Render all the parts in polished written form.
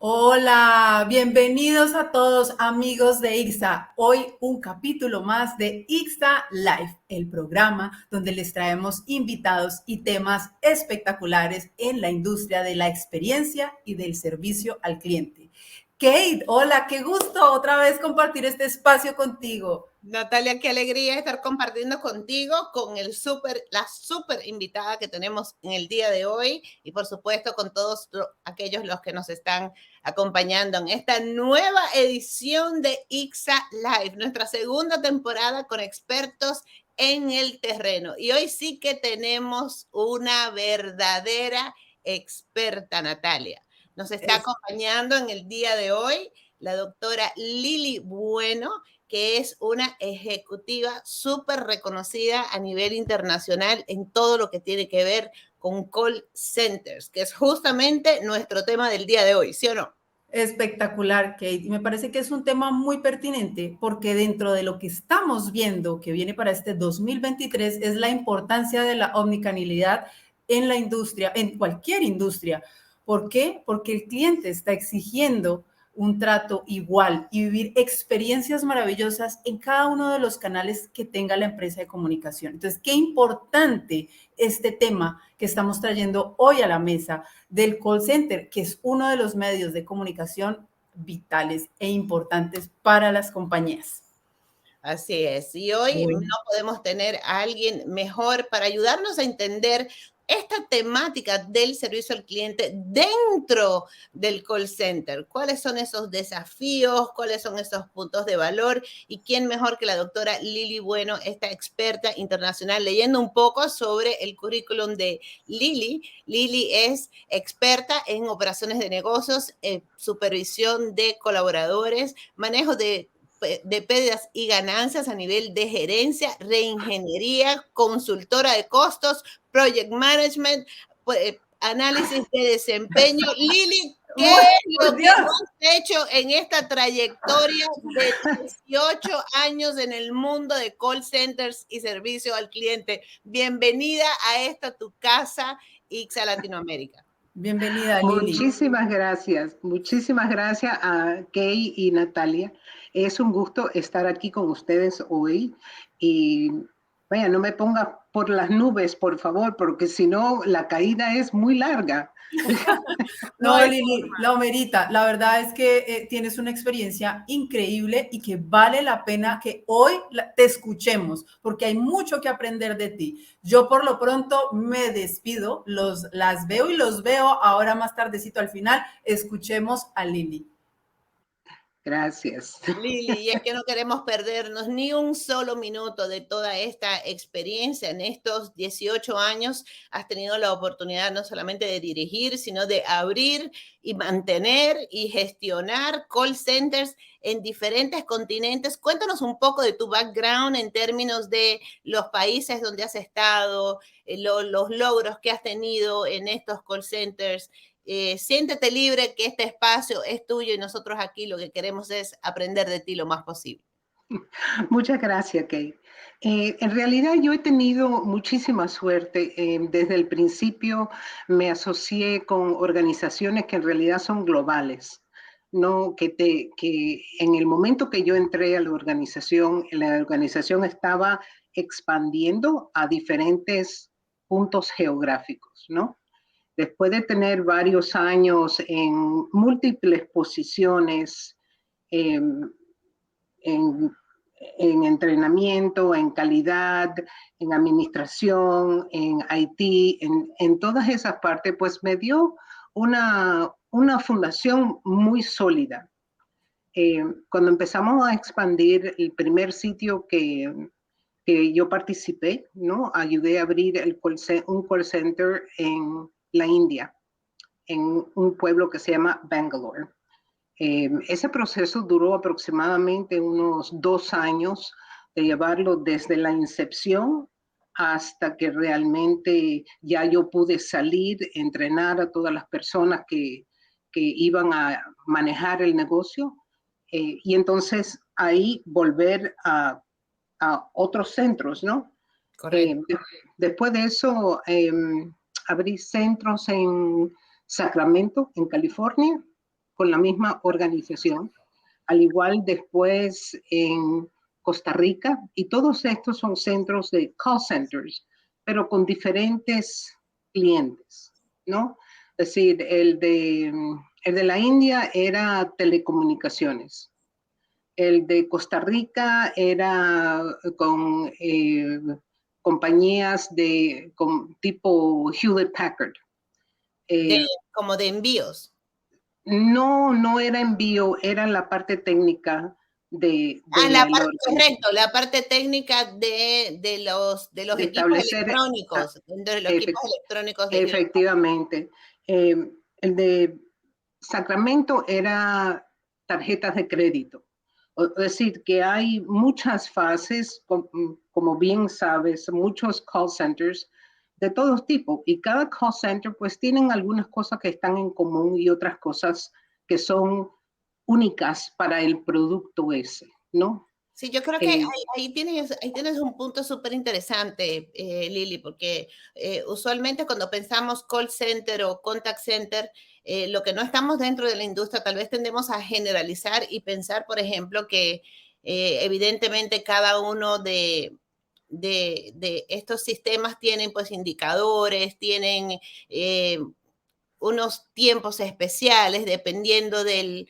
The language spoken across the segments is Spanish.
Hola, bienvenidos a todos amigos de IXA. Hoy un capítulo más de IXA Live, el programa donde les traemos invitados y temas espectaculares en la industria de la experiencia y del servicio al cliente. Kate, hola, qué gusto otra vez compartir este espacio contigo. Natalia, qué alegría estar compartiendo contigo con la súper invitada que tenemos en el día de hoy y por supuesto con todos aquellos los que nos están acompañando en esta nueva edición de IXA Live, nuestra segunda temporada con expertos en el terreno. Y hoy sí que tenemos una verdadera experta, Natalia. Nos está acompañando en el día de hoy la doctora Lili Bueno, que es una ejecutiva súper reconocida a nivel internacional en todo lo que tiene que ver con call centers, que es justamente nuestro tema del día de hoy, ¿sí o no? Espectacular, Kate. Me parece que es un tema muy pertinente porque dentro de lo que estamos viendo que viene para este 2023 es la importancia de la omnicanalidad en la industria, en cualquier industria. ¿Por qué? Porque el cliente está exigiendo un trato igual y vivir experiencias maravillosas en cada uno de los canales que tenga la empresa de comunicación. Entonces, qué importante este tema que estamos trayendo hoy a la mesa del call center, que es uno de los medios de comunicación vitales e importantes para las compañías. Así es. Y hoy no podemos tener a alguien mejor para ayudarnos a entender esta temática del servicio al cliente dentro del call center. ¿Cuáles son esos desafíos? ¿Cuáles son esos puntos de valor? ¿Y quién mejor que la doctora Lili Bueno, esta experta internacional? Leyendo un poco sobre el currículum de Lili. Lili es experta en operaciones de negocios, supervisión de colaboradores, manejo de pérdidas y ganancias a nivel de gerencia, reingeniería, consultora de costos, project management, análisis de desempeño. Lili, ¿qué es lo que has hecho en esta trayectoria de 18 años en el mundo de call centers y servicio al cliente? Bienvenida a esta tu casa, IXA Latinoamérica. Bienvenida, Lili. Muchísimas gracias a Kay y Natalia. Es un gusto estar aquí con ustedes hoy y vaya, no me ponga por las nubes, por favor, porque si no, la caída es muy larga. No, Lili, lo merita. La verdad es que tienes una experiencia increíble y que vale la pena que hoy te escuchemos, porque hay mucho que aprender de ti. Yo por lo pronto me despido, las veo y los veo ahora más tardecito al final. Escuchemos a Lili. Gracias. Lili, y es que no queremos perdernos ni un solo minuto de toda esta experiencia. En estos 18 años has tenido la oportunidad no solamente de dirigir, sino de abrir y mantener y gestionar call centers en diferentes continentes. Cuéntanos un poco de tu background en términos de los países donde has estado, los logros que has tenido en estos call centers. Siéntete libre, que este espacio es tuyo y nosotros aquí lo que queremos es aprender de ti lo más posible. Muchas gracias, Kate. En realidad yo he tenido muchísima suerte. Desde el principio me asocié con organizaciones que en realidad son globales. No, que en el momento que yo entré a la organización estaba expandiendo a diferentes puntos geográficos, ¿no? Después de tener varios años en múltiples posiciones, eh, en, en entrenamiento, en calidad, en administración, en IT, en todas esas partes, pues me dio una fundación muy sólida. Cuando empezamos a expandir el primer sitio que yo participé, ¿no? Ayudé a abrir un call center en la India, en un pueblo que se llama Bangalore. Ese proceso duró aproximadamente unos 2 años de llevarlo desde la incepción hasta que realmente ya yo pude salir, entrenar a todas las personas que iban a manejar el negocio y entonces ahí volver a otros centros, ¿no? Correcto. Después de eso, abrí centros en Sacramento, en California, con la misma organización, al igual después en Costa Rica, y todos estos son centros de call centers, pero con diferentes clientes, ¿no? Es decir, el de la India era telecomunicaciones. El de Costa Rica era con compañías tipo Hewlett Packard. Como de envíos. No era envío, era la parte técnica de correcto, la parte técnica de los equipos electrónicos, de los equipos electrónicos. Efectivamente. El de Sacramento era tarjetas de crédito. Es decir, que hay muchas fases, como bien sabes, muchos call centers de todos tipos, y cada call center pues tienen algunas cosas que están en común y otras cosas que son únicas para el producto ese, ¿no? Sí, yo creo que ahí tienes un punto súper interesante, Lili, porque usualmente cuando pensamos call center o contact center, lo que no estamos dentro de la industria, tal vez tendemos a generalizar y pensar, por ejemplo, que evidentemente cada uno de estos sistemas tienen pues indicadores, tienen unos tiempos especiales dependiendo del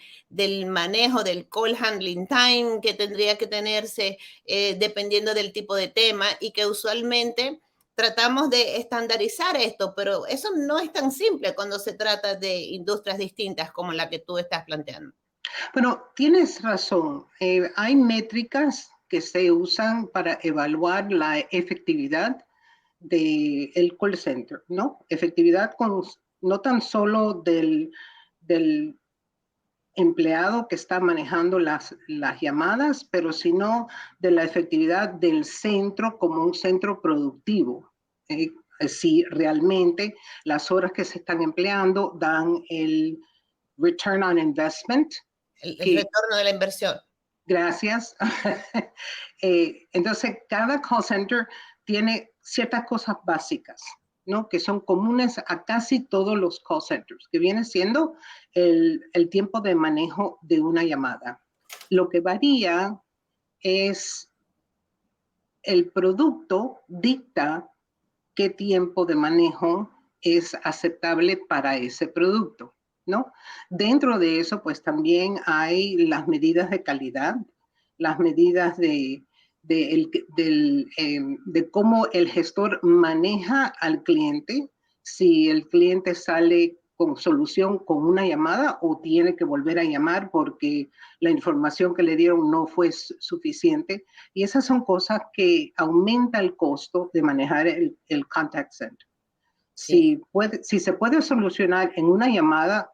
manejo del call handling time que tendría que tenerse, dependiendo del tipo de tema, y que usualmente tratamos de estandarizar esto, pero eso no es tan simple cuando se trata de industrias distintas como la que tú estás planteando. Bueno, tienes razón. Hay métricas que se usan para evaluar la efectividad del call center, ¿no? Efectividad no tan solo del empleado que está manejando las llamadas, pero sino de la efectividad del centro como un centro productivo. Si realmente las horas que se están empleando dan el return on investment. El retorno de la inversión. Gracias. Entonces, cada call center tiene ciertas cosas básicas, ¿no? Que son comunes a casi todos los call centers, que viene siendo el tiempo de manejo de una llamada. Lo que varía es el producto dicta qué tiempo de manejo es aceptable para ese producto, ¿no? Dentro de eso, pues también hay las medidas de calidad, las medidas de cómo el gestor maneja al cliente, si el cliente sale con solución con una llamada o tiene que volver a llamar porque la información que le dieron no fue suficiente. Y esas son cosas que aumentan el costo de manejar el contact center. Sí. Si se puede solucionar en una llamada,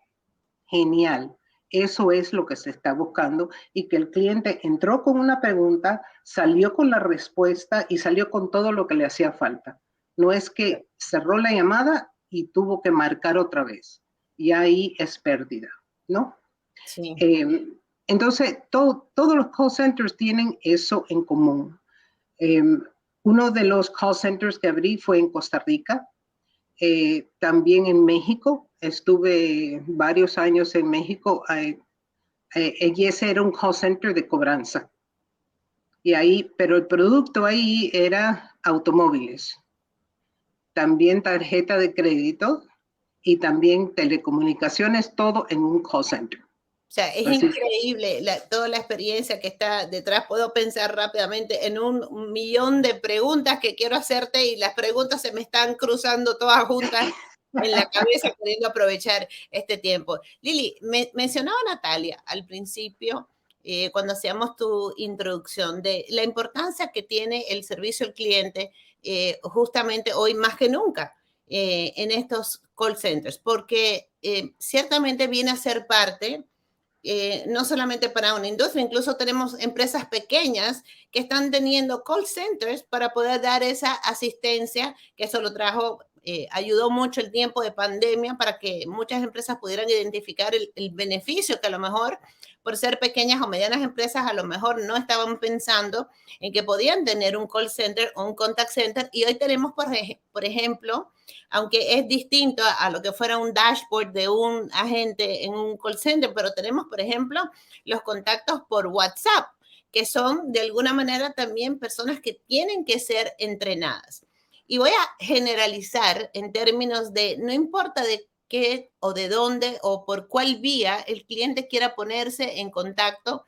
genial. Eso es lo que se está buscando, y que el cliente entró con una pregunta, salió con la respuesta y salió con todo lo que le hacía falta. No es que cerró la llamada y tuvo que marcar otra vez. Y ahí es pérdida, ¿no? Sí. Entonces, todos los call centers tienen eso en común. Uno de los call centers que abrí fue en Costa Rica. También en México, estuve varios años en México, y ese era un call center de cobranza. Pero el producto ahí era automóviles, también tarjeta de crédito y también telecomunicaciones, todo en un call center. O sea, es increíble toda la experiencia que está detrás. Puedo pensar rápidamente en 1.000.000 de preguntas que quiero hacerte y las preguntas se me están cruzando todas juntas en la cabeza queriendo aprovechar este tiempo. Lili, mencionaba Natalia al principio, cuando hacíamos tu introducción, de la importancia que tiene el servicio al cliente justamente hoy más que nunca en estos call centers, porque ciertamente viene a ser parte no solamente para una industria, incluso tenemos empresas pequeñas que están teniendo call centers para poder dar esa asistencia, que eso lo trajo ayudó mucho el tiempo de pandemia para que muchas empresas pudieran identificar el beneficio que a lo mejor, por ser pequeñas o medianas empresas, a lo mejor no estaban pensando en que podían tener un call center o un contact center. Y hoy tenemos, por ejemplo, aunque es distinto a lo que fuera un dashboard de un agente en un call center, pero tenemos, por ejemplo, los contactos por WhatsApp, que son de alguna manera también personas que tienen que ser entrenadas. Y voy a generalizar en términos de, no importa de qué o de dónde o por cuál vía el cliente quiera ponerse en contacto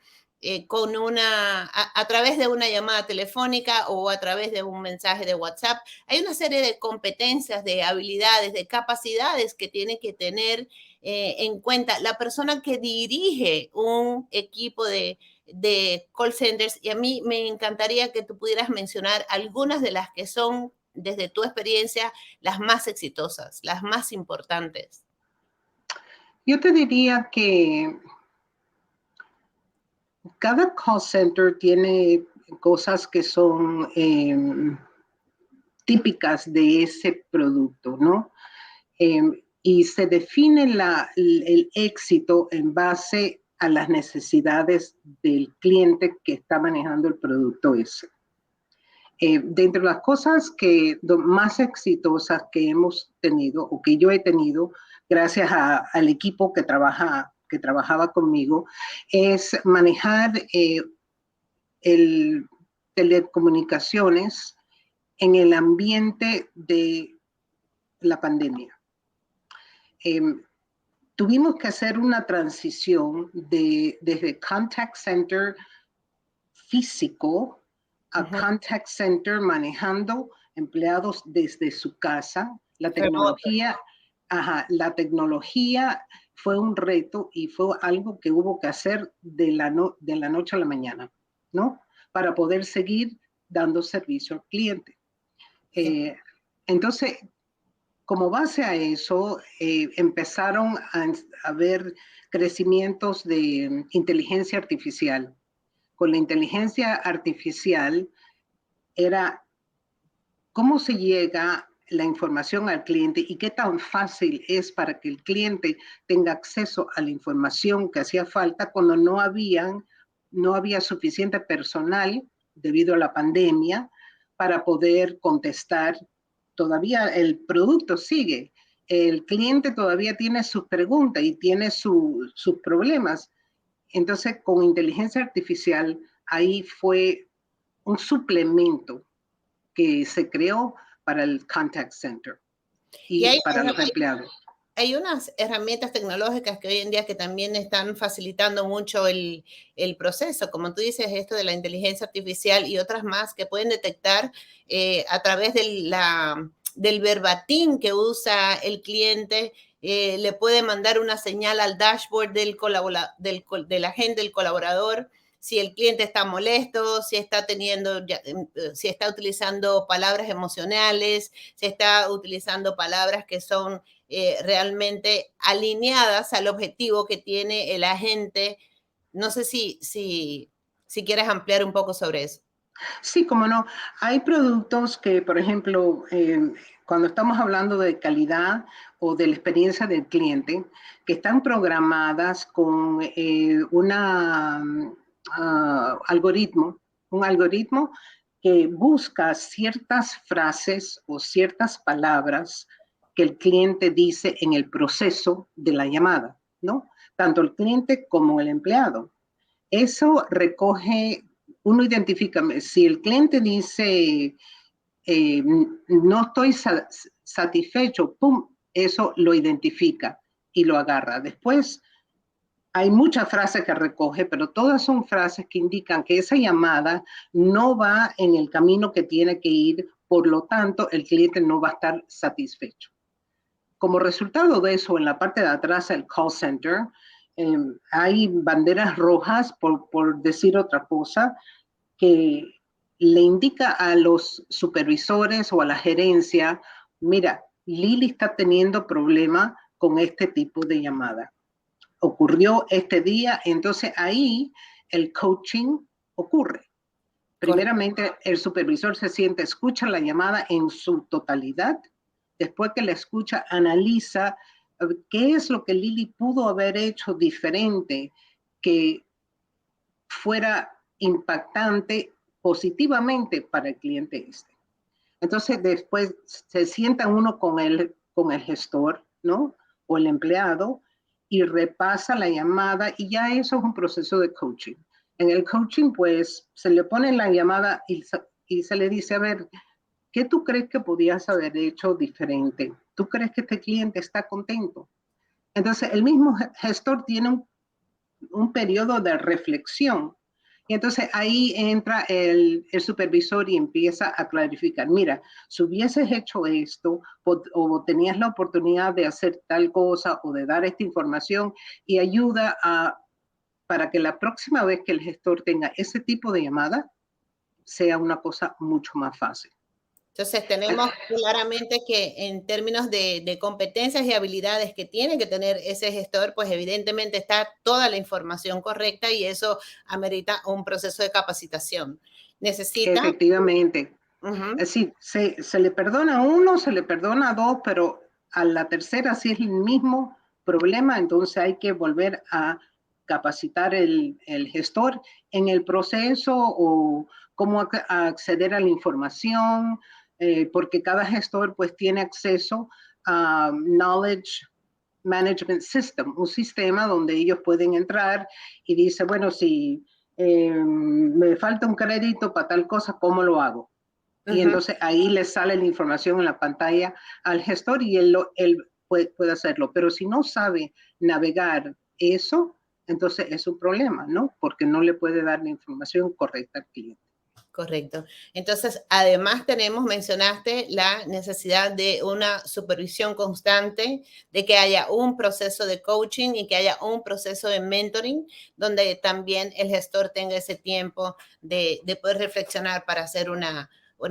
con a través de una llamada telefónica o a través de un mensaje de WhatsApp. Hay una serie de competencias, de habilidades, de capacidades que tiene que tener en cuenta la persona que dirige un equipo de call centers. Y a mí me encantaría que tú pudieras mencionar algunas de las que son, desde tu experiencia, las más exitosas, las más importantes. Yo te diría que cada call center tiene cosas que son típicas de ese producto, ¿no? Y se define el éxito en base a las necesidades del cliente que está manejando el producto ese. Dentro de las cosas más exitosas que hemos tenido, o que yo he tenido, gracias al equipo que trabajaba conmigo, es manejar telecomunicaciones en el ambiente de la pandemia. Tuvimos que hacer una transición desde contact center físico a contact center manejando empleados desde su casa. La tecnología fue un reto y fue algo que hubo que hacer de la noche a la mañana, ¿no? Para poder seguir dando servicio al cliente. Entonces, como base a eso, empezaron a haber crecimientos de inteligencia artificial. Con la inteligencia artificial era cómo se llega la información al cliente y qué tan fácil es para que el cliente tenga acceso a la información que hacía falta cuando no había suficiente personal debido a la pandemia para poder contestar. Todavía el producto sigue, el cliente todavía tiene sus preguntas y tiene sus problemas. Entonces, con inteligencia artificial, ahí fue un suplemento que se creó para el contact center y para los empleados. Hay unas herramientas tecnológicas que hoy en día que también están facilitando mucho el proceso, como tú dices, esto de la inteligencia artificial y otras más que pueden detectar a través del verbatim que usa el cliente. Le puede mandar una señal al dashboard del agente, del colaborador, si el cliente está molesto, si está utilizando palabras emocionales, si está utilizando palabras que son realmente alineadas al objetivo que tiene el agente. No sé si quieres ampliar un poco sobre eso. Sí, cómo no. Hay productos que, por ejemplo, cuando estamos hablando de calidad o de la experiencia del cliente, que están programadas con un algoritmo que busca ciertas frases o ciertas palabras que el cliente dice en el proceso de la llamada, ¿no? Tanto el cliente como el empleado. Eso recoge, uno identifica, si el cliente dice, no estoy satisfecho, pum, eso lo identifica y lo agarra. Después, hay muchas frases que recoge, pero todas son frases que indican que esa llamada no va en el camino que tiene que ir, por lo tanto, el cliente no va a estar satisfecho. Como resultado de eso, en la parte de atrás del call center, hay banderas rojas, por decir otra cosa, que le indica a los supervisores o a la gerencia, mira, Lili está teniendo problema con este tipo de llamada. Ocurrió este día, entonces ahí el coaching ocurre. Primeramente, el supervisor se siente, escucha la llamada en su totalidad, después que la escucha, analiza qué es lo que Lily pudo haber hecho diferente que fuera impactante positivamente para el cliente este. Entonces después se sienta uno con el gestor, ¿no? O el empleado y repasa la llamada y ya eso es un proceso de coaching. En el coaching pues se le pone la llamada y se le dice, a ver, ¿qué tú crees que podías haber hecho diferente? ¿Tú crees que este cliente está contento? Entonces el mismo gestor tiene un periodo de reflexión. Y entonces ahí entra el supervisor y empieza a clarificar, mira, si hubieses hecho esto o tenías la oportunidad de hacer tal cosa o de dar esta información y ayuda para que la próxima vez que el gestor tenga ese tipo de llamada sea una cosa mucho más fácil. Entonces tenemos claramente que en términos de competencias y habilidades que tiene que tener ese gestor, pues evidentemente está toda la información correcta y eso amerita un proceso de capacitación. Necesita... Efectivamente. Sí, se le perdona a uno, se le perdona a dos, pero a la tercera si es el mismo problema, entonces hay que volver a capacitar el gestor en el proceso o cómo acceder a la información, porque cada gestor pues tiene acceso a Knowledge Management System, un sistema donde ellos pueden entrar y dice, bueno, si me falta un crédito para tal cosa, ¿cómo lo hago? Y entonces ahí le sale la información en la pantalla al gestor y él puede hacerlo. Pero si no sabe navegar eso, entonces es un problema, ¿no? Porque no le puede dar la información correcta al cliente. Correcto. Entonces, además mencionaste la necesidad de una supervisión constante, de que haya un proceso de coaching y que haya un proceso de mentoring, donde también el gestor tenga ese tiempo de poder reflexionar para hacer una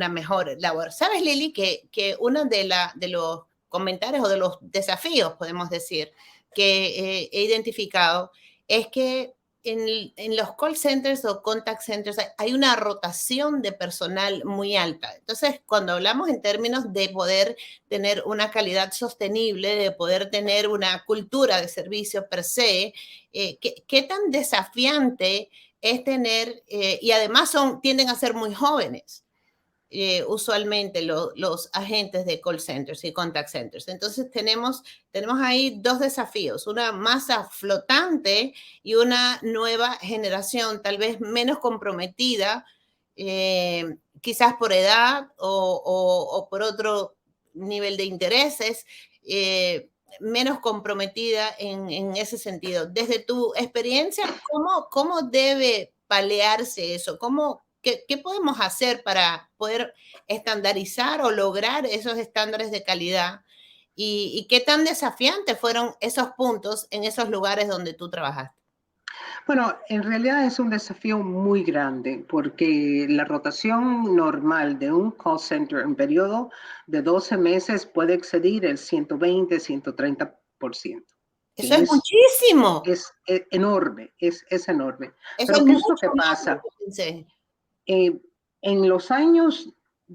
mejor labor. ¿Sabes, Lily, que uno de los comentarios o de los desafíos, podemos decir, que he identificado es que en los call centers o contact centers hay una rotación de personal muy alta. Entonces, cuando hablamos en términos de poder tener una calidad sostenible, de poder tener una cultura de servicio per se, ¿qué tan desafiante es tener, y además tienden a ser muy jóvenes? Usualmente los agentes de call centers y contact centers. Entonces tenemos ahí dos desafíos, una masa flotante y una nueva generación, tal vez menos comprometida, quizás por edad o por otro nivel de intereses, menos comprometida en ese sentido. Desde tu experiencia, ¿cómo debe paliarse eso? ¿Qué podemos hacer para poder estandarizar o lograr esos estándares de calidad? ¿Y qué tan desafiantes fueron esos puntos en esos lugares donde tú trabajaste? Bueno, en realidad es un desafío muy grande porque la rotación normal de un call center en periodo de 12 meses puede exceder el 120, 130%. Eso es muchísimo. Es enorme, es enorme. Eso Pero es ¿qué es lo mucho que más pasa? de lo que pensé. En los años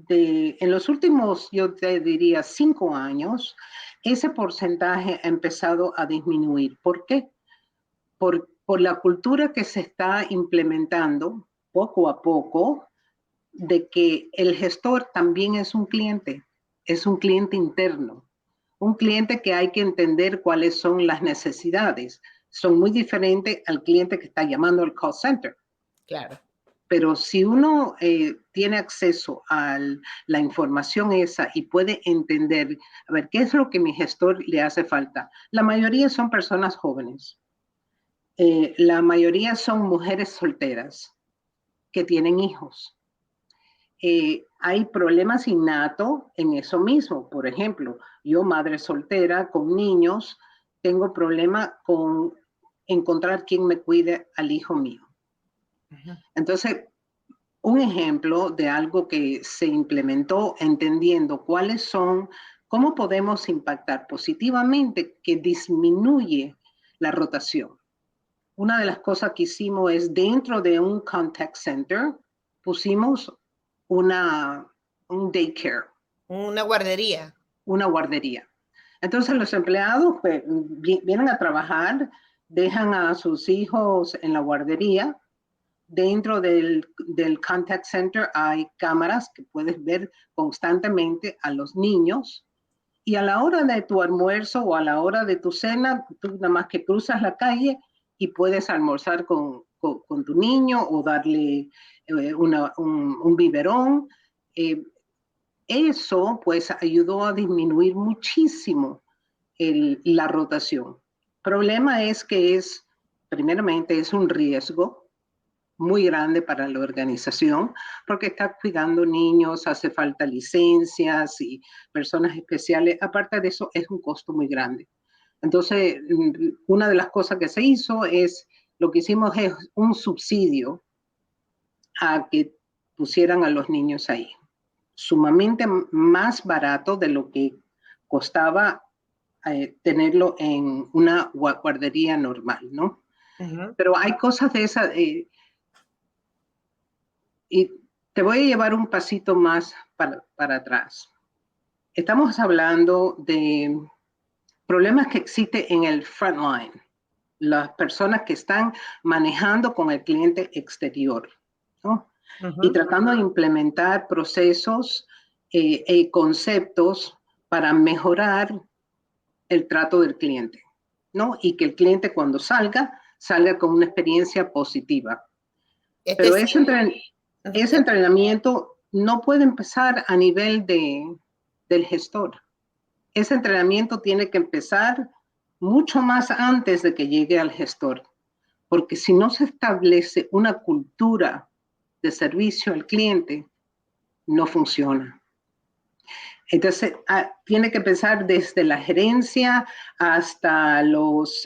en los últimos, yo te diría, 5 años, ese porcentaje ha empezado a disminuir. ¿Por qué? Por la cultura que se está implementando poco a poco, de que el gestor también es un cliente interno, un cliente que hay que entender cuáles son las necesidades. Son muy diferentes al cliente que está llamando al call center. Claro. Pero si uno tiene acceso a la información esa y puede entender, a ver, ¿qué es lo que mi gestor le hace falta? La mayoría son personas jóvenes. La mayoría son mujeres solteras que tienen hijos. Hay problemas innatos en eso mismo. Por ejemplo, yo, madre soltera con niños, tengo problema con encontrar quién me cuide al hijo mío. Entonces, un ejemplo de algo que se implementó entendiendo cómo podemos impactar positivamente que disminuye la rotación. Una de las cosas que hicimos es dentro de un contact center, pusimos un daycare. Una guardería. una guardería. Entonces los empleados pues, vienen a trabajar, dejan a sus hijos en la guardería. Dentro del contact center hay cámaras que puedes ver constantemente a los niños. Y a la hora de tu almuerzo o a la hora de tu cena, tú nada más que cruzas la calle y puedes almorzar con tu niño o darle un biberón. Eso pues ayudó a disminuir muchísimo la rotación. El problema es que primeramente es un riesgo muy grande para la organización, porque está cuidando niños, hace falta licencias y personas especiales. Aparte de eso, es un costo muy grande. Entonces, una de las cosas que se hizo lo que hicimos es un subsidio a que pusieran a los niños ahí. Sumamente más barato de lo que costaba tenerlo en una guardería normal, ¿no? Uh-huh. Pero hay cosas de esas... y te voy a llevar un pasito más para atrás. Estamos hablando de problemas que existen en el frontline, las personas que están manejando con el cliente exterior, ¿no? Uh-huh. Y tratando de implementar procesos y conceptos para mejorar el trato del cliente, ¿no? Y que el cliente cuando salga con una experiencia positiva. Pero ese entrenamiento no puede empezar a nivel del gestor. Ese entrenamiento tiene que empezar mucho más antes de que llegue al gestor, porque si no se establece una cultura de servicio al cliente, no funciona. Entonces, tiene que empezar desde la gerencia hasta los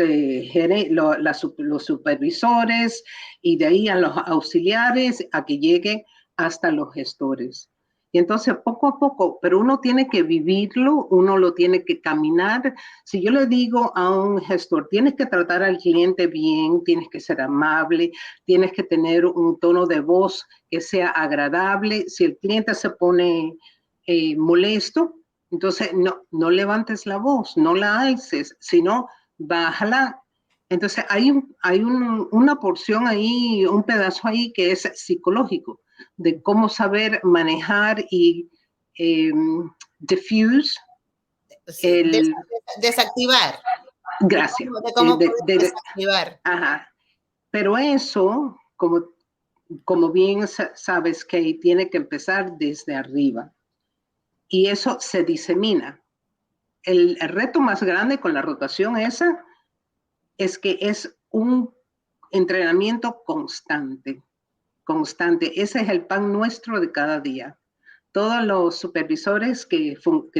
supervisores y de ahí a los auxiliares a que llegue hasta los gestores. Y entonces, poco a poco, pero uno tiene que vivirlo, uno lo tiene que caminar. Si yo le digo a un gestor, tienes que tratar al cliente bien, tienes que ser amable, tienes que tener un tono de voz que sea agradable. Si el cliente se pone molesto, entonces no levantes la voz, no la alces, sino bájala. Entonces hay una porción ahí, un pedazo ahí que es psicológico, de cómo saber manejar y diffuse. Desactivar. Gracias. De cómo desactivar. Ajá. Pero eso, como bien sabes, Kate, tiene que empezar desde arriba. Y eso se disemina. El reto más grande con la rotación esa es que es un entrenamiento constante. Ese es el pan nuestro de cada día. Todos los supervisores que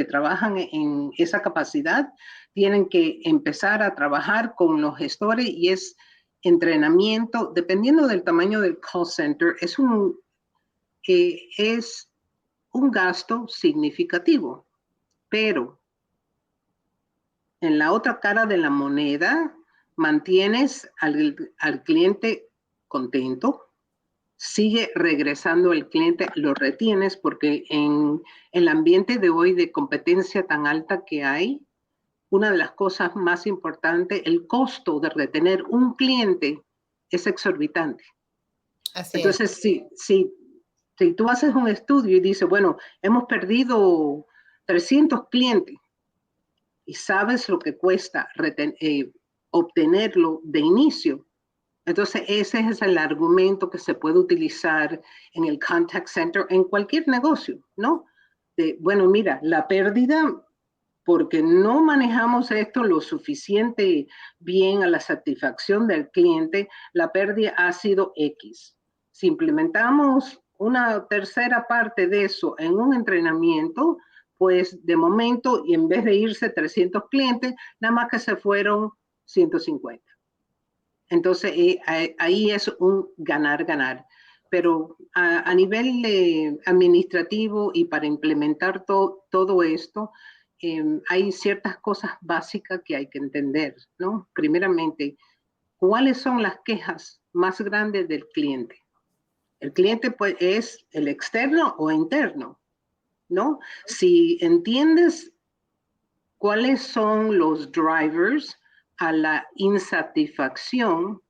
trabajan en esa capacidad tienen que empezar a trabajar con los gestores y es entrenamiento, dependiendo del tamaño del call center, es un gasto significativo. Pero en la otra cara de la moneda, mantienes al cliente contento, sigue regresando el cliente, lo retienes porque en el ambiente de hoy de competencia tan alta que hay, una de las cosas más importantes, el costo de retener un cliente es exorbitante. Así Entonces, si tú haces un estudio y dices, bueno, hemos perdido 300 clientes y sabes lo que cuesta obtenerlo de inicio, entonces ese es el argumento que se puede utilizar en el contact center, en cualquier negocio, ¿no? Bueno, mira, la pérdida, porque no manejamos esto lo suficiente bien a la satisfacción del cliente, la pérdida ha sido X. Si implementamos una tercera parte de eso en un entrenamiento, pues de momento, y en vez de irse 300 clientes, nada más que se fueron 150. Entonces, ahí es un ganar-ganar. Pero a nivel administrativo y para implementar todo esto, hay ciertas cosas básicas que hay que entender, ¿no? Primeramente, ¿cuáles son las quejas más grandes del cliente? El cliente pues, es el externo o interno, ¿no? Si entiendes cuáles son los drivers a la insatisfacción.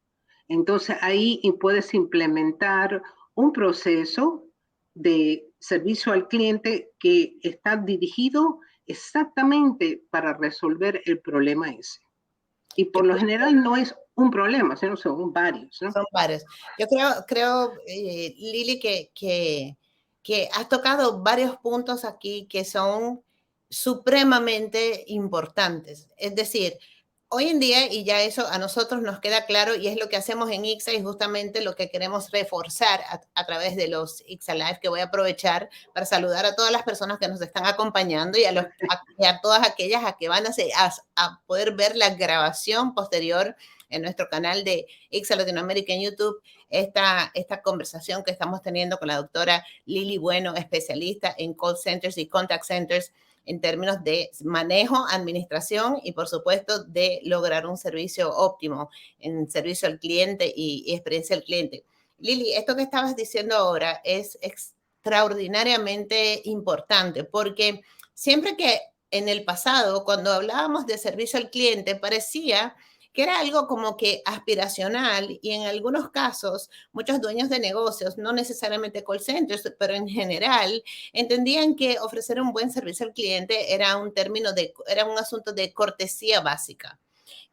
Entonces ahí puedes implementar un proceso de servicio al cliente que está dirigido exactamente para resolver el problema ese. Y por lo general no es un problema, sino son varios, ¿no? Son varios. Yo creo Lili, que has tocado varios puntos aquí que son supremamente importantes. Es decir, hoy en día, y ya eso a nosotros nos queda claro, y es lo que hacemos en ICSA y justamente lo que queremos reforzar a través de los ICSA Live, que voy a aprovechar para saludar a todas las personas que nos están acompañando y a todas aquellas a que van a poder ver la grabación posterior en nuestro canal de ICSA Latinoamérica en YouTube, esta conversación que estamos teniendo con la doctora Lili Bueno, especialista en call centers y contact centers, en términos de manejo, administración y, por supuesto, de lograr un servicio óptimo en servicio al cliente y experiencia al cliente. Lili, esto que estabas diciendo ahora es extraordinariamente importante porque siempre que en el pasado, cuando hablábamos de servicio al cliente, parecía que era algo como que aspiracional y en algunos casos muchos dueños de negocios, no necesariamente call centers, pero en general, entendían que ofrecer un buen servicio al cliente era un asunto de cortesía básica.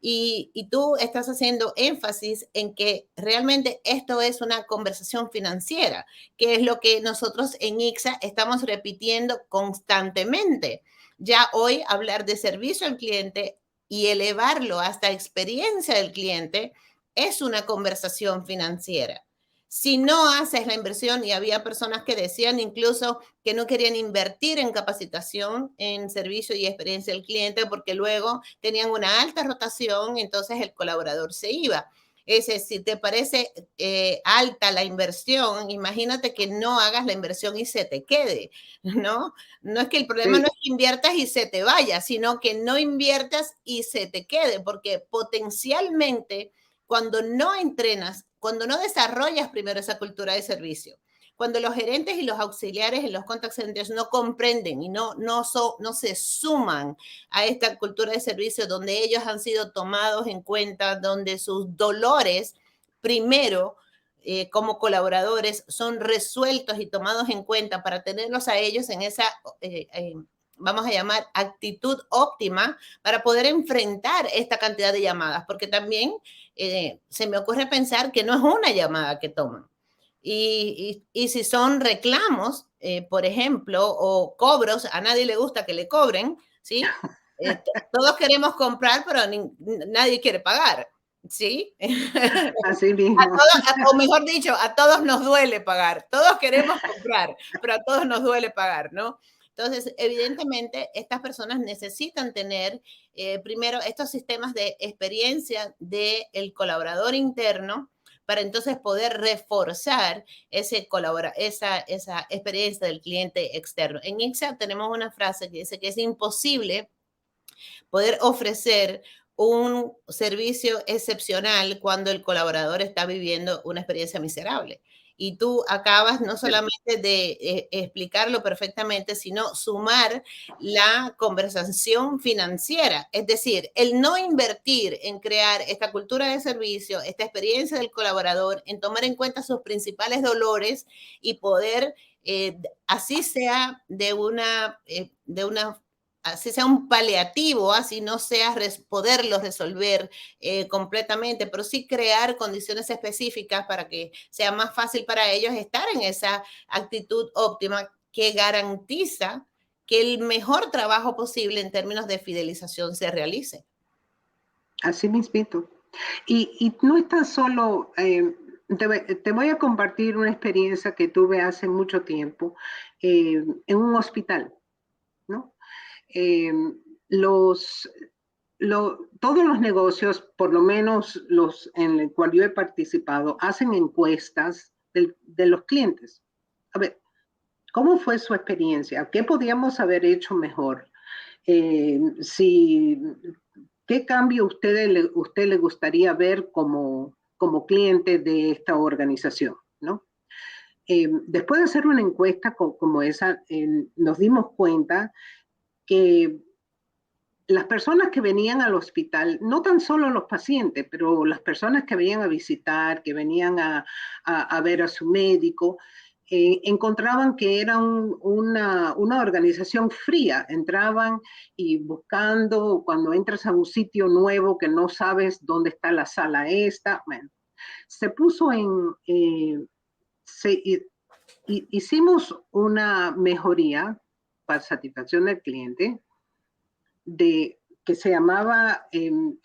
Y tú estás haciendo énfasis en que realmente esto es una conversación financiera, que es lo que nosotros en ICSA estamos repitiendo constantemente. Ya hoy hablar de servicio al cliente y elevarlo hasta experiencia del cliente es una conversación financiera. Si no haces la inversión, y había personas que decían incluso que no querían invertir en capacitación, en servicio y experiencia del cliente, porque luego tenían una alta rotación, entonces el colaborador se iba. Si te parece alta la inversión, imagínate que no hagas la inversión y se te quede, ¿no? No es que el problema no es que inviertas y se te vaya, sino que no inviertas y se te quede, porque potencialmente cuando no entrenas, cuando no desarrollas primero esa cultura de servicio, cuando los gerentes y los auxiliares en los contact centers no comprenden y no se suman a esta cultura de servicio donde ellos han sido tomados en cuenta, donde sus dolores primero como colaboradores son resueltos y tomados en cuenta para tenerlos a ellos en esa vamos a llamar actitud óptima para poder enfrentar esta cantidad de llamadas, porque también se me ocurre pensar que no es una llamada que toman. Y si son reclamos, por ejemplo, o cobros, a nadie le gusta que le cobren, ¿sí? Todos queremos comprar, pero nadie quiere pagar, ¿sí? Así mismo. O mejor dicho, a todos nos duele pagar. Todos queremos comprar, pero a todos nos duele pagar, ¿no? Entonces, evidentemente, estas personas necesitan tener primero estos sistemas de experiencia del colaborador interno para entonces poder reforzar esa experiencia del cliente externo. En ICSA tenemos una frase que dice que es imposible poder ofrecer un servicio excepcional cuando el colaborador está viviendo una experiencia miserable. Y tú acabas no solamente de explicarlo perfectamente, sino sumar la conversación financiera. Es decir, el no invertir en crear esta cultura de servicio, esta experiencia del colaborador, en tomar en cuenta sus principales dolores y poder, así sea así sea un paliativo, así no sea poderlo resolver completamente, pero sí crear condiciones específicas para que sea más fácil para ellos estar en esa actitud óptima que garantiza que el mejor trabajo posible en términos de fidelización se realice. Así mismito. Y no está solo, te voy a compartir una experiencia que tuve hace mucho tiempo en un hospital, ¿no? Todos los negocios, por lo menos los en el cual yo he participado, hacen encuestas de los clientes. A ver, ¿cómo fue su experiencia? ¿Qué podíamos haber hecho mejor? ¿Qué cambio usted le gustaría ver como cliente de esta organización? ¿No? Después de hacer una encuesta como esa, nos dimos cuenta que las personas que venían al hospital, no tan solo los pacientes, pero las personas que venían a visitar, que venían a ver a su médico, encontraban que era una organización fría. Entraban y buscando, cuando entras a un sitio nuevo que no sabes dónde está la sala esta, bueno, se puso hicimos una mejoría para satisfacción del cliente que se llamaba el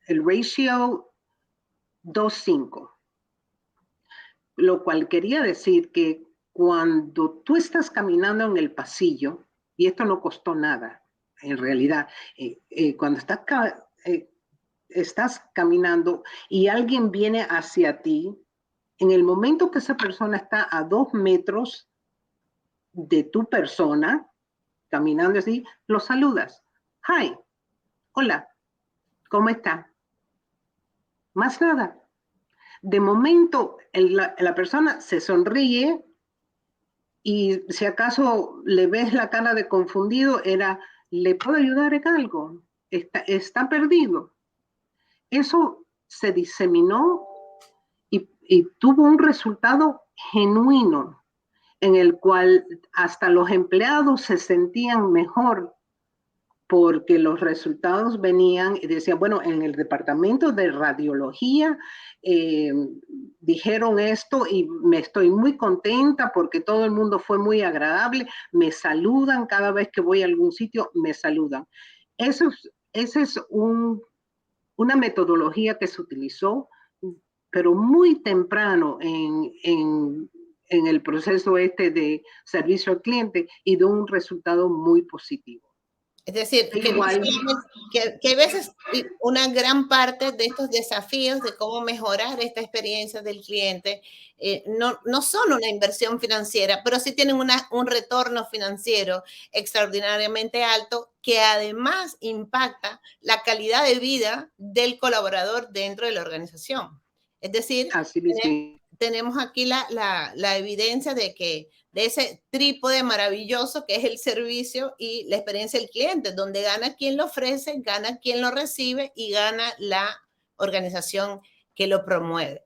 ratio 2:5, lo cual quería decir que cuando tú estás caminando en el pasillo, y esto no costó nada, en realidad, cuando estás caminando y alguien viene hacia ti, en el momento que esa persona está a 2 metros de tu persona, caminando así, lo saludas. Hi, hola, ¿cómo está? Más nada. De momento, la persona se sonríe y si acaso le ves la cara de confundido, ¿le puedo ayudar en algo? Está perdido. Eso se diseminó y tuvo un resultado genuino en el cual hasta los empleados se sentían mejor porque los resultados venían y decían, bueno, en el departamento de radiología dijeron esto y me estoy muy contenta porque todo el mundo fue muy agradable, me saludan cada vez que voy a algún sitio, me saludan. Esa es una metodología que se utilizó, pero muy temprano en el proceso de servicio al cliente y de un resultado muy positivo. Es decir, que a veces una gran parte de estos desafíos de cómo mejorar esta experiencia del cliente no son una inversión financiera, pero sí tienen un retorno financiero extraordinariamente alto que además impacta la calidad de vida del colaborador dentro de la organización. Es decir, tenemos aquí la evidencia de ese trípode maravilloso que es el servicio y la experiencia del cliente, donde gana quien lo ofrece, gana quien lo recibe y gana la organización que lo promueve.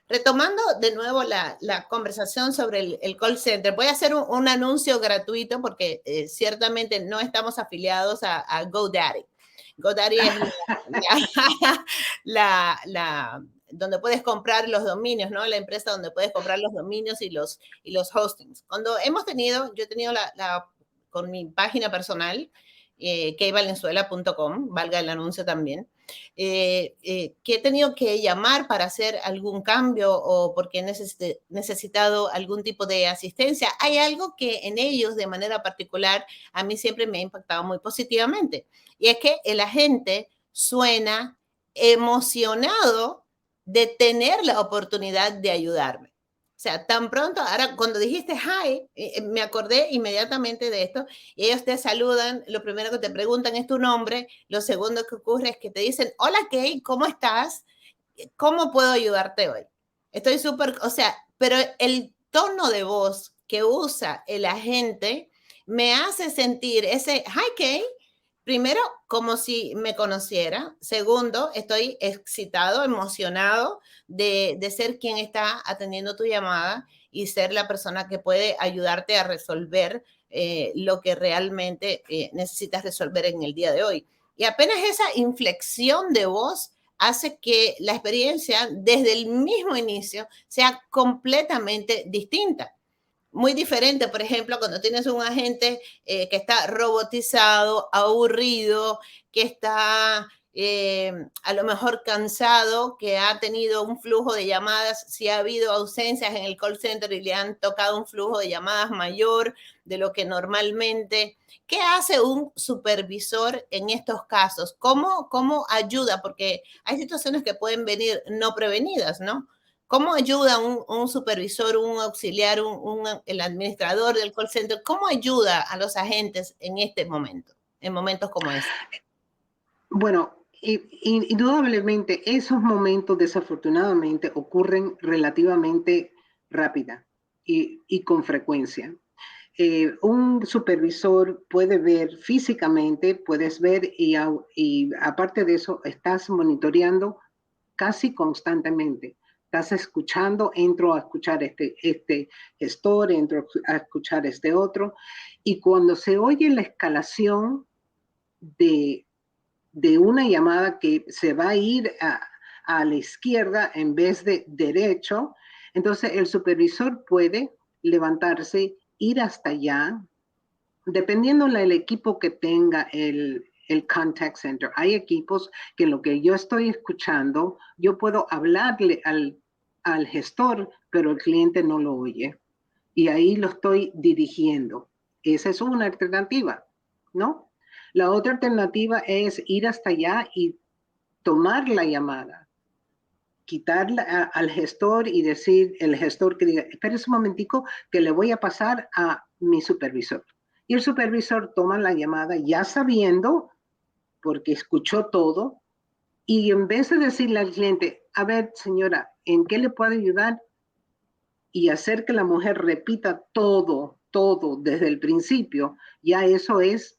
Retomando de nuevo la conversación sobre el call center, voy a hacer un anuncio gratuito porque ciertamente no estamos afiliados a GoDaddy. GoDaddy es donde puedes comprar los dominios, ¿no? La empresa donde puedes comprar los dominios y los hostings. Yo he tenido con mi página personal, kayvalenzuela.com, valga el anuncio también, que he tenido que llamar para hacer algún cambio o porque he necesitado algún tipo de asistencia. Hay algo que en ellos, de manera particular, a mí siempre me ha impactado muy positivamente, y es que el agente suena emocionado de tener la oportunidad de ayudarme. O sea, tan pronto, ahora cuando dijiste hi, me acordé inmediatamente de esto. Y ellos te saludan, lo primero que te preguntan es tu nombre, lo segundo que ocurre es que te dicen, hola Kay, ¿cómo estás? ¿Cómo puedo ayudarte hoy? Estoy súper, pero el tono de voz que usa el agente me hace sentir ese, hi Kay, primero, como si me conociera. Segundo, estoy excitado, emocionado de ser quien está atendiendo tu llamada y ser la persona que puede ayudarte a resolver lo que realmente necesitas resolver en el día de hoy. Y apenas esa inflexión de voz hace que la experiencia desde el mismo inicio sea completamente distinta. Muy diferente, por ejemplo, cuando tienes un agente que está robotizado, aburrido, que está a lo mejor cansado, que ha tenido un flujo de llamadas, si ha habido ausencias en el call center y le han tocado un flujo de llamadas mayor de lo que normalmente. ¿Qué hace un supervisor en estos casos? ¿Cómo ayuda? Porque hay situaciones que pueden venir no prevenidas, ¿no? ¿Cómo ayuda un supervisor, un auxiliar, el administrador del call center? ¿Cómo ayuda a los agentes en este momento, en momentos como este? Bueno, indudablemente esos momentos desafortunadamente ocurren relativamente rápida y con frecuencia. un supervisor puede ver físicamente, puedes ver y aparte de eso estás monitoreando casi constantemente. Estás escuchando, entro a escuchar este gestor, entro a escuchar este otro, y cuando se oye la escalación de una llamada que se va a ir a la izquierda en vez de derecho, entonces el supervisor puede levantarse, ir hasta allá, dependiendo del equipo que tenga el contact center. Hay equipos que lo que yo estoy escuchando, yo puedo hablarle al gestor, pero el cliente no lo oye. Y ahí lo estoy dirigiendo. Esa es una alternativa, ¿no? La otra alternativa es ir hasta allá y tomar la llamada, quitarla al gestor y decir, el gestor que diga, espérese un momentico que le voy a pasar a mi supervisor. Y el supervisor toma la llamada ya sabiendo, porque escuchó todo, y en vez de decirle al cliente, a ver, señora, ¿en qué le puedo ayudar? Y hacer que la mujer repita todo desde el principio, ya eso es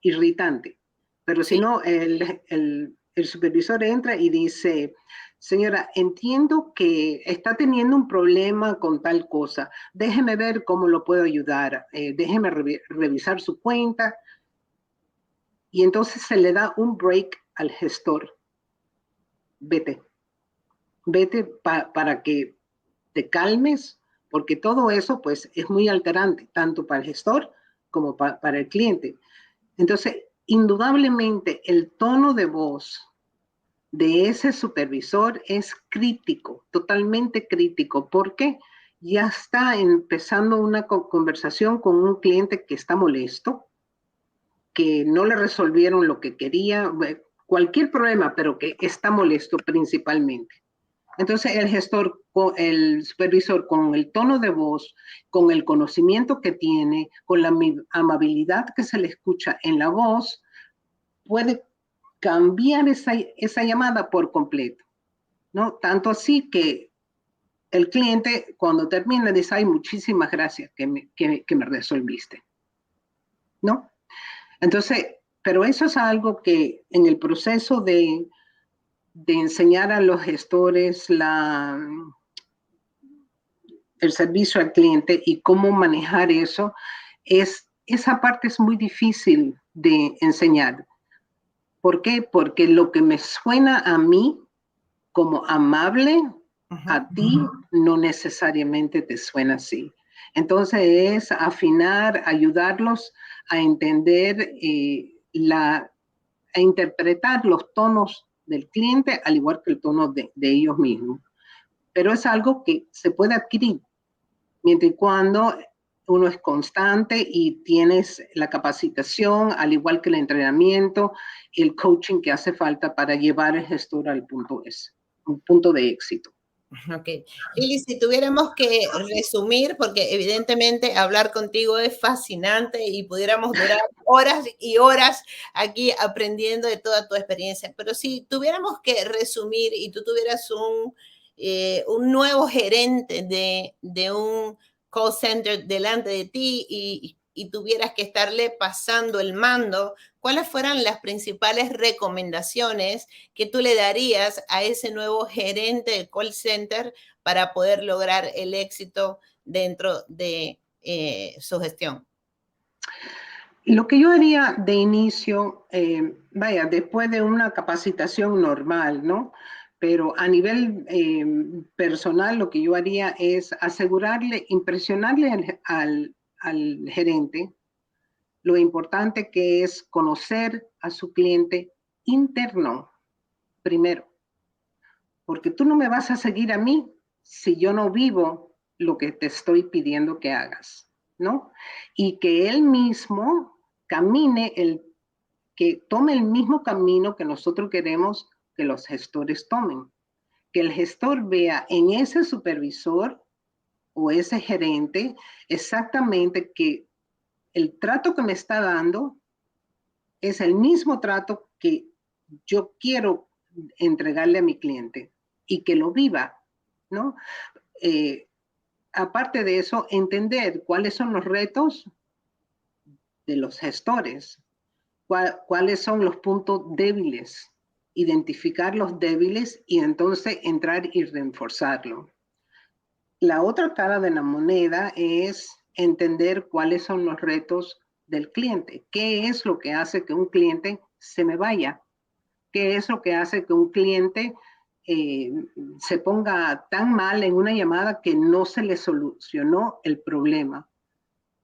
irritante. Pero si no, el supervisor entra y dice, señora, entiendo que está teniendo un problema con tal cosa. Déjeme ver cómo lo puedo ayudar. Déjeme revisar su cuenta. Y entonces se le da un break al gestor. Vete para que te calmes, porque todo eso pues es muy alterante, tanto para el gestor como para el cliente. Entonces, indudablemente el tono de voz de ese supervisor es crítico, totalmente crítico, porque ya está empezando una conversación con un cliente que está molesto, que no le resolvieron lo que quería, cualquier problema, pero que está molesto principalmente. Entonces el supervisor con el tono de voz, con el conocimiento que tiene, con la amabilidad que se le escucha en la voz, puede cambiar esa llamada por completo, ¿no? Tanto así que el cliente cuando termina dice, ay, muchísimas gracias que me resolviste, ¿no? Entonces, pero eso es algo que en el proceso de enseñar a los gestores el servicio al cliente y cómo manejar eso, esa parte es muy difícil de enseñar. ¿Por qué? Porque lo que me suena a mí como amable, a ti no necesariamente te suena así. Entonces es afinar, ayudarlos a entender, a interpretar los tonos del cliente, al igual que el tono de ellos mismos. Pero es algo que se puede adquirir, mientras y cuando uno es constante y tienes la capacitación, al igual que el entrenamiento, el coaching que hace falta para llevar el gestor al punto S, un punto de éxito. Ok. Lili, si tuviéramos que resumir, porque evidentemente hablar contigo es fascinante y pudiéramos durar horas y horas aquí aprendiendo de toda tu experiencia, pero si tuviéramos que resumir y tú tuvieras un nuevo gerente de un call center delante de ti y tuvieras que estarle pasando el mando, ¿cuáles fueran las principales recomendaciones que tú le darías a ese nuevo gerente de call center para poder lograr el éxito dentro de su gestión? Lo que yo haría de inicio, después de una capacitación normal, ¿no? Pero a nivel personal, lo que yo haría es impresionarle al gerente lo importante que es conocer a su cliente interno primero. Porque tú no me vas a seguir a mí si yo no vivo lo que te estoy pidiendo que hagas, ¿no? Y que él mismo que tome el mismo camino que nosotros queremos que los gestores tomen. Que el gestor vea en ese supervisor o ese gerente exactamente que el trato que me está dando es el mismo trato que yo quiero entregarle a mi cliente y que lo viva, ¿no? aparte de eso, entender cuáles son los retos de los gestores, cuáles son los puntos débiles, identificar los débiles y entonces entrar y reforzarlo. La otra cara de la moneda es entender cuáles son los retos del cliente. ¿Qué es lo que hace que un cliente se me vaya? ¿Qué es lo que hace que un cliente se ponga tan mal en una llamada que no se le solucionó el problema?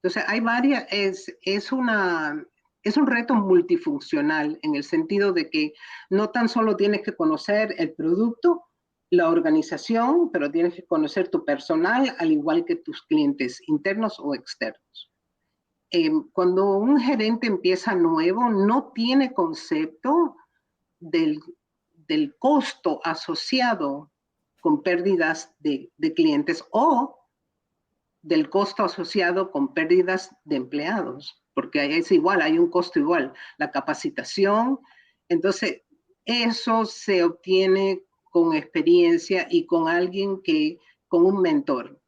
Entonces, hay varias, es un reto multifuncional en el sentido de que no tan solo tienes que conocer el producto, la organización, pero tienes que conocer tu personal, al igual que tus clientes internos o externos. Cuando un gerente empieza nuevo, no tiene concepto del costo asociado con pérdidas de clientes o del costo asociado con pérdidas de empleados, porque es igual, hay un costo igual, la capacitación. Entonces, eso se obtiene con experiencia y con alguien con un mentor,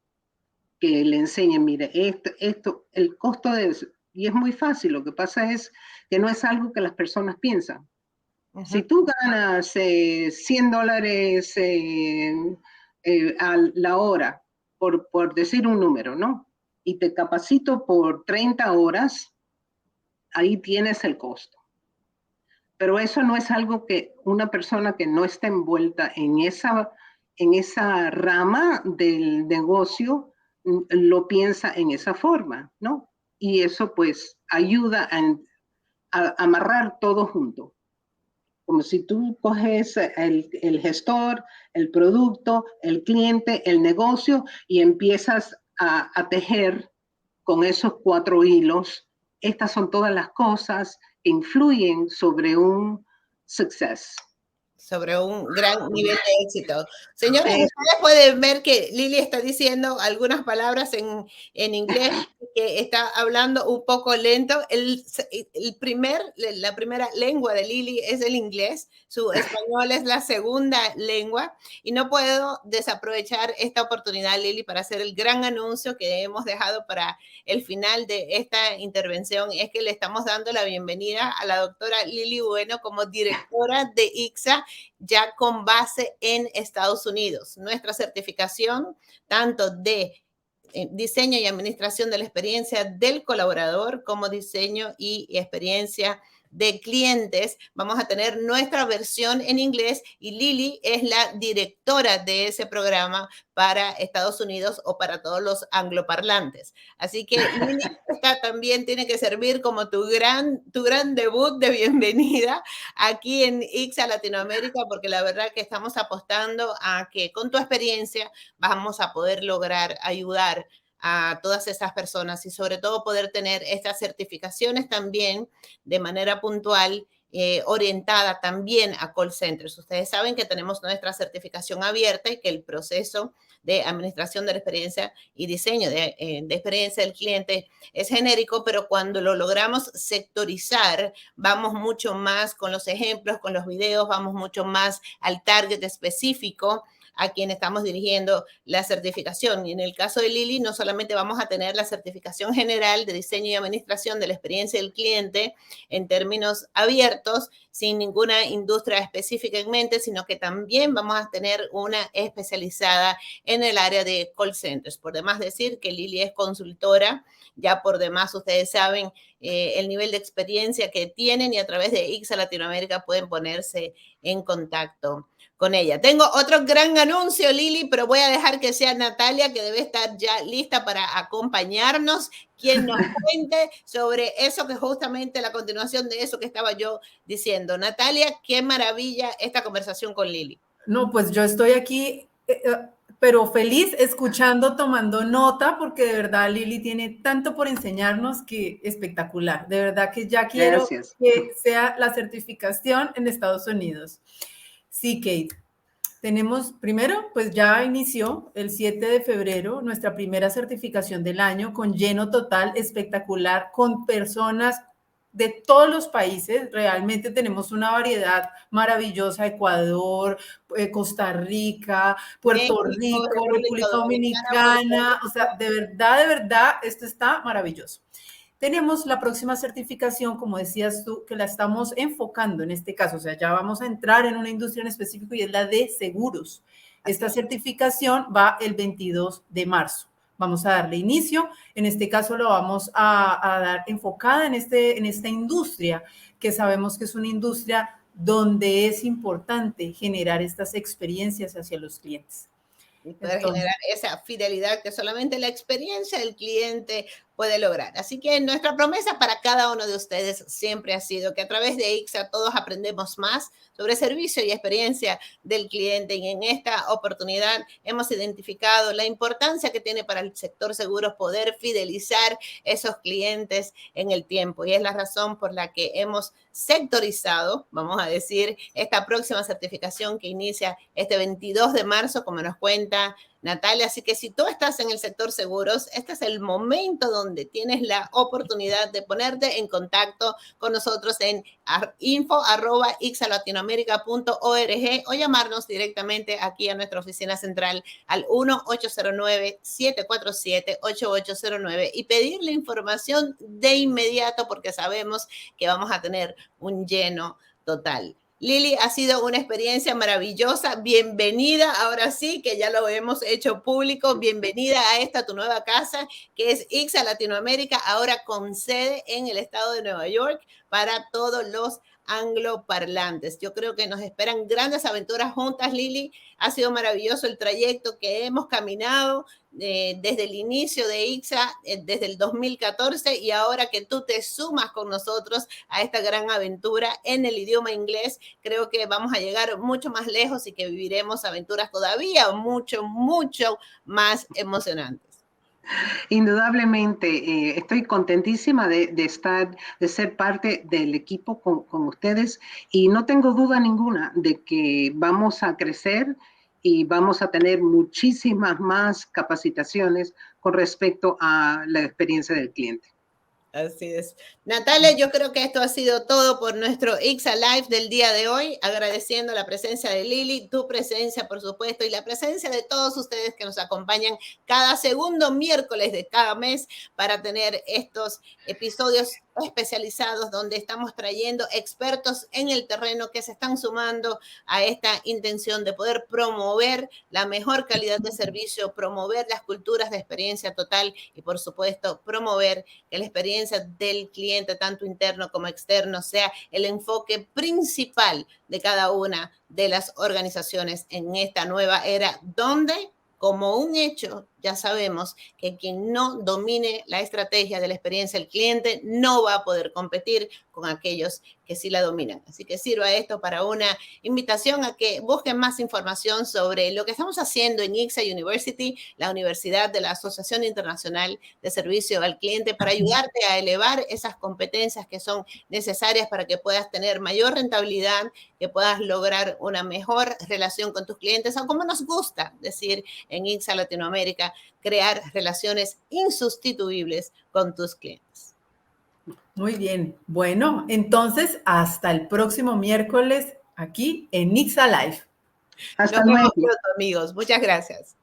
que le enseñe, mire, el costo de eso. Y es muy fácil, lo que pasa es que no es algo que las personas piensan. Si tú ganas $100 a la hora, por decir un número, ¿no? Y te capacito por 30 horas, ahí tienes el costo. Pero eso no es algo que una persona que no está envuelta en esa rama del negocio lo piensa en esa forma, ¿no? Y eso pues ayuda a amarrar todo junto. Como si tú coges el gestor, el producto, el cliente, el negocio y empiezas a tejer con esos 4 hilos. Estas son todas las cosas que influyen sobre un success. Sobre un gran nivel de éxito. Señores, ustedes pueden ver que Lili está diciendo algunas palabras en inglés, que está hablando un poco lento. La primera lengua de Lili es el inglés, su español es la segunda lengua, y no puedo desaprovechar esta oportunidad, Lili, para hacer el gran anuncio que hemos dejado para el final de esta intervención, es que le estamos dando la bienvenida a la doctora Lili Bueno como directora de ICSA, ya con base en Estados Unidos. Nuestra certificación, tanto de diseño y administración de la experiencia del colaborador como diseño y experiencia de clientes, vamos a tener nuestra versión en inglés y Lili es la directora de ese programa para Estados Unidos o para todos los angloparlantes. Así que Lili, esta también tiene que servir como tu gran debut de bienvenida aquí en ICSA Latinoamérica, porque la verdad que estamos apostando a que con tu experiencia vamos a poder lograr ayudar a todas esas personas y sobre todo poder tener estas certificaciones también de manera puntual, orientada también a call centers. Ustedes saben que tenemos nuestra certificación abierta y que el proceso de administración de la experiencia y diseño de experiencia del cliente es genérico, pero cuando lo logramos sectorizar, vamos mucho más con los ejemplos, con los videos, vamos mucho más al target específico a quien estamos dirigiendo la certificación. Y en el caso de Lili, no solamente vamos a tener la certificación general de diseño y administración de la experiencia del cliente en términos abiertos, sin ninguna industria específica en mente, sino que también vamos a tener una especializada en el área de call centers. Por demás decir que Lili es consultora, ya por demás ustedes saben el nivel de experiencia que tienen y a través de ICSA Latinoamérica pueden ponerse en contacto con ella. Tengo otro gran anuncio, Lili, pero voy a dejar que sea Natalia, que debe estar ya lista para acompañarnos, quien nos cuente sobre eso, que justamente la continuación de eso que estaba yo diciendo. Natalia, qué maravilla esta conversación con Lili. No, pues yo estoy aquí, pero feliz escuchando, tomando nota, porque de verdad Lili tiene tanto por enseñarnos que espectacular. De verdad que ya quiero que sea la certificación en Estados Unidos. Sí, Kate. Tenemos, primero, pues ya inició el 7 de febrero nuestra primera certificación del año con lleno total, espectacular, con personas de todos los países. Realmente tenemos una variedad maravillosa: Ecuador, Costa Rica, Puerto Rico, República Dominicana. O sea, de verdad, esto está maravilloso. Tenemos la próxima certificación, como decías tú, que la estamos enfocando en este caso. O sea, ya vamos a entrar en una industria en específico y es la de seguros. Esta certificación va el 22 de marzo. Vamos a darle inicio. En este caso lo vamos a dar enfocada en esta industria, que sabemos que es una industria donde es importante generar estas experiencias hacia los clientes. Y poder generar esa fidelidad que solamente la experiencia del cliente puede lograr. Así que nuestra promesa para cada uno de ustedes siempre ha sido que a través de ICSA todos aprendemos más sobre servicio y experiencia del cliente, y en esta oportunidad hemos identificado la importancia que tiene para el sector seguros poder fidelizar esos clientes en el tiempo, y es la razón por la que hemos sectorizado, vamos a decir, esta próxima certificación que inicia este 22 de marzo, como nos cuenta Natalia. Así que si tú estás en el sector seguros, este es el momento donde tienes la oportunidad de ponerte en contacto con nosotros en info@ixalatinoamerica.org o llamarnos directamente aquí a nuestra oficina central al 1-809-747-8809 y pedirle información de inmediato, porque sabemos que vamos a tener un lleno total. Lili, ha sido una experiencia maravillosa. Bienvenida, ahora sí, que ya lo hemos hecho público. Bienvenida a esta tu nueva casa, que es ICSA Latinoamérica, ahora con sede en el estado de Nueva York para todos los angloparlantes. Yo creo que nos esperan grandes aventuras juntas, Lili. Ha sido maravilloso el trayecto que hemos caminado desde el inicio de ICSA, desde el 2014, y ahora que tú te sumas con nosotros a esta gran aventura en el idioma inglés, creo que vamos a llegar mucho más lejos y que viviremos aventuras todavía mucho más emocionantes. Indudablemente, estoy contentísima de ser parte del equipo con ustedes, y no tengo duda ninguna de que vamos a crecer y vamos a tener muchísimas más capacitaciones con respecto a la experiencia del cliente. Así es. Natalia, yo creo que esto ha sido todo por nuestro ICSA Live del día de hoy, agradeciendo la presencia de Lili, tu presencia, por supuesto, y la presencia de todos ustedes que nos acompañan cada segundo miércoles de cada mes para tener estos episodios especializados donde estamos trayendo expertos en el terreno que se están sumando a esta intención de poder promover la mejor calidad de servicio, promover las culturas de experiencia total y, por supuesto, promover que la experiencia del cliente, tanto interno como externo, sea el enfoque principal de cada una de las organizaciones en esta nueva era, donde, como un hecho, ya sabemos que quien no domine la estrategia de la experiencia del cliente no va a poder competir con aquellos que sí la dominan. Así que sirva esto para una invitación a que busquen más información sobre lo que estamos haciendo en ICSA University, la Universidad de la Asociación Internacional de Servicio al Cliente, para ayudarte a elevar esas competencias que son necesarias para que puedas tener mayor rentabilidad, que puedas lograr una mejor relación con tus clientes, o como nos gusta decir en ICSA Latinoamérica, crear relaciones insustituibles con tus clientes. Muy bien. Bueno, entonces hasta el próximo miércoles aquí en ICSA Live. Hasta luego. Nos vemos luego, pronto, amigos. Muchas gracias.